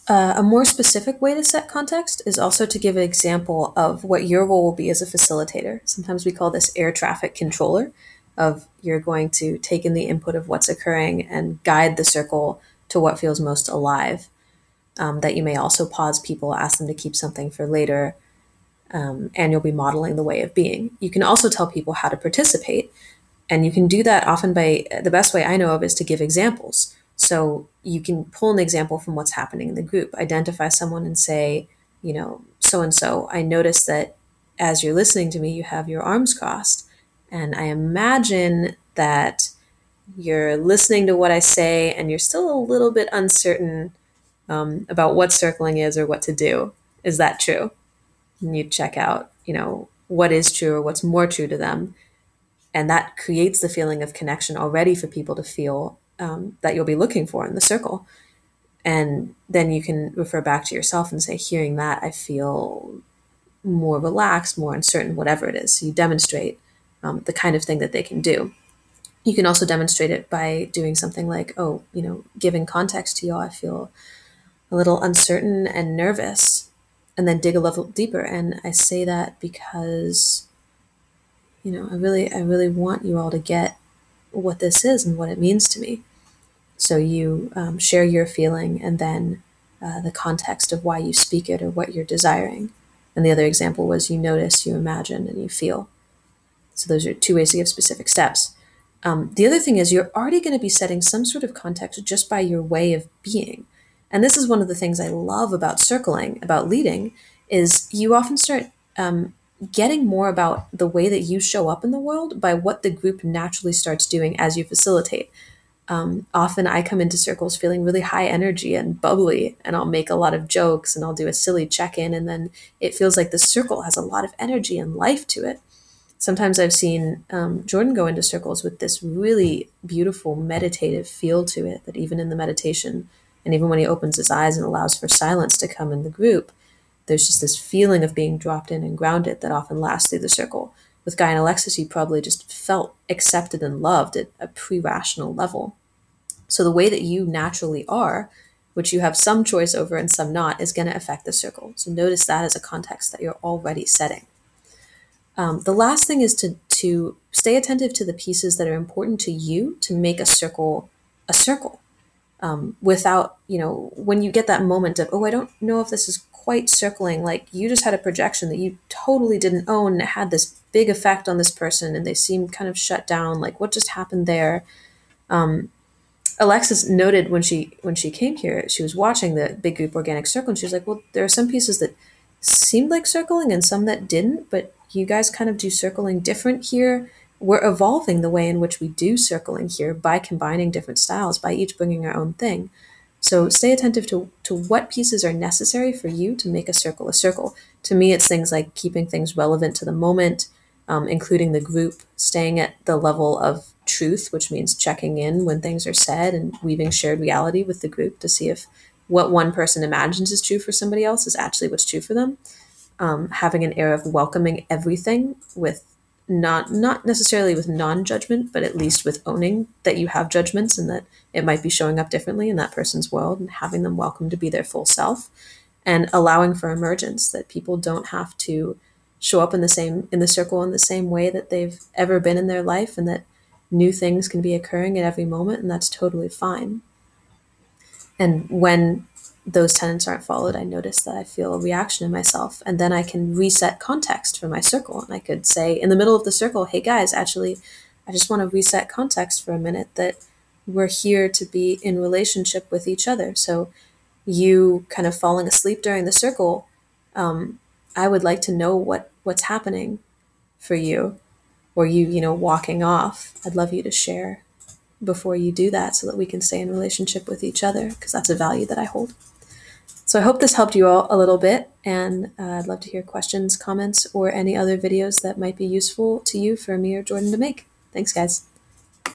A more specific way to set context is also to give an example of what your role will be as a facilitator. Sometimes we call this air traffic controller, of you're going to take in the input of what's occurring and guide the circle to what feels most alive. That you may also pause people, ask them to keep something for later, and you'll be modeling the way of being. You can also tell people how to participate, and you can do that often by the best way I know of is to give examples. So you can pull an example from what's happening in the group, identify someone and say, so and so, I noticed that as you're listening to me, you have your arms crossed. And I imagine that you're listening to what I say and you're still a little bit uncertain about what circling is or what to do. Is that true? And you check out, what is true or what's more true to them, and that creates the feeling of connection already for people to feel that you'll be looking for in the circle. And then you can refer back to yourself and say, hearing that, I feel more relaxed, more uncertain, whatever it is. So you demonstrate the kind of thing that they can do. You can also demonstrate it by doing something like, giving context to you, I feel a little uncertain and nervous, and then dig a level deeper. And I say that because, I really want you all to get what this is and what it means to me. So you share your feeling and then the context of why you speak it or what you're desiring. And the other example was you notice, you imagine, and you feel. So those are two ways to give specific steps. The other thing is you're already going to be setting some sort of context just by your way of being. And this is one of the things I love about circling, about leading, is you often start getting more about the way that you show up in the world by what the group naturally starts doing as you facilitate. Often I come into circles feeling really high energy and bubbly, and I'll make a lot of jokes and I'll do a silly check in, and then it feels like the circle has a lot of energy and life to it. Sometimes I've seen Jordan go into circles with this really beautiful meditative feel to it, that even in the meditation, and even when he opens his eyes and allows for silence to come in the group, there's just this feeling of being dropped in and grounded that often lasts through the circle. With Guy and Alexis, you probably just felt accepted and loved at a pre-rational level. So the way that you naturally are, which you have some choice over and some not, is going to affect the circle. So notice that as a context that you're already setting. The last thing is to stay attentive to the pieces that are important to you to make a circle a circle. Without, when you get that moment of, oh, I don't know if this is quite circling, like you just had a projection that you totally didn't own, and it had this big effect on this person and they seemed kind of shut down, like what just happened there? Alexis noted when she came here, she was watching the big group organic circle, and she was like, well, there are some pieces that seemed like circling and some that didn't, but you guys kind of do circling different here. We're evolving the way in which we do circling here by combining different styles, by each bringing our own thing. So stay attentive to what pieces are necessary for you to make a circle a circle. To me, it's things like keeping things relevant to the moment, including the group, staying at the level of truth, which means checking in when things are said and weaving shared reality with the group to see if what one person imagines is true for somebody else is actually what's true for them. Having an air of welcoming everything with not necessarily with non-judgment, but at least with owning that you have judgments and that it might be showing up differently in that person's world, and having them welcome to be their full self, and allowing for emergence, that people don't have to show up in the circle in the same way that they've ever been in their life, and that new things can be occurring at every moment, and that's totally fine. And when those tenets aren't followed, I notice that I feel a reaction in myself, and then I can reset context for my circle. And I could say in the middle of the circle, hey guys, actually, I just want to reset context for a minute, that we're here to be in relationship with each other. So you kind of falling asleep during the circle, I would like to know what's happening for you, or you walking off. I'd love you to share before you do that, so that we can stay in relationship with each other, because that's a value that I hold. So I hope this helped you all a little bit, and I'd love to hear questions, comments, or any other videos that might be useful to you for me or Jordan to make. Thanks, guys.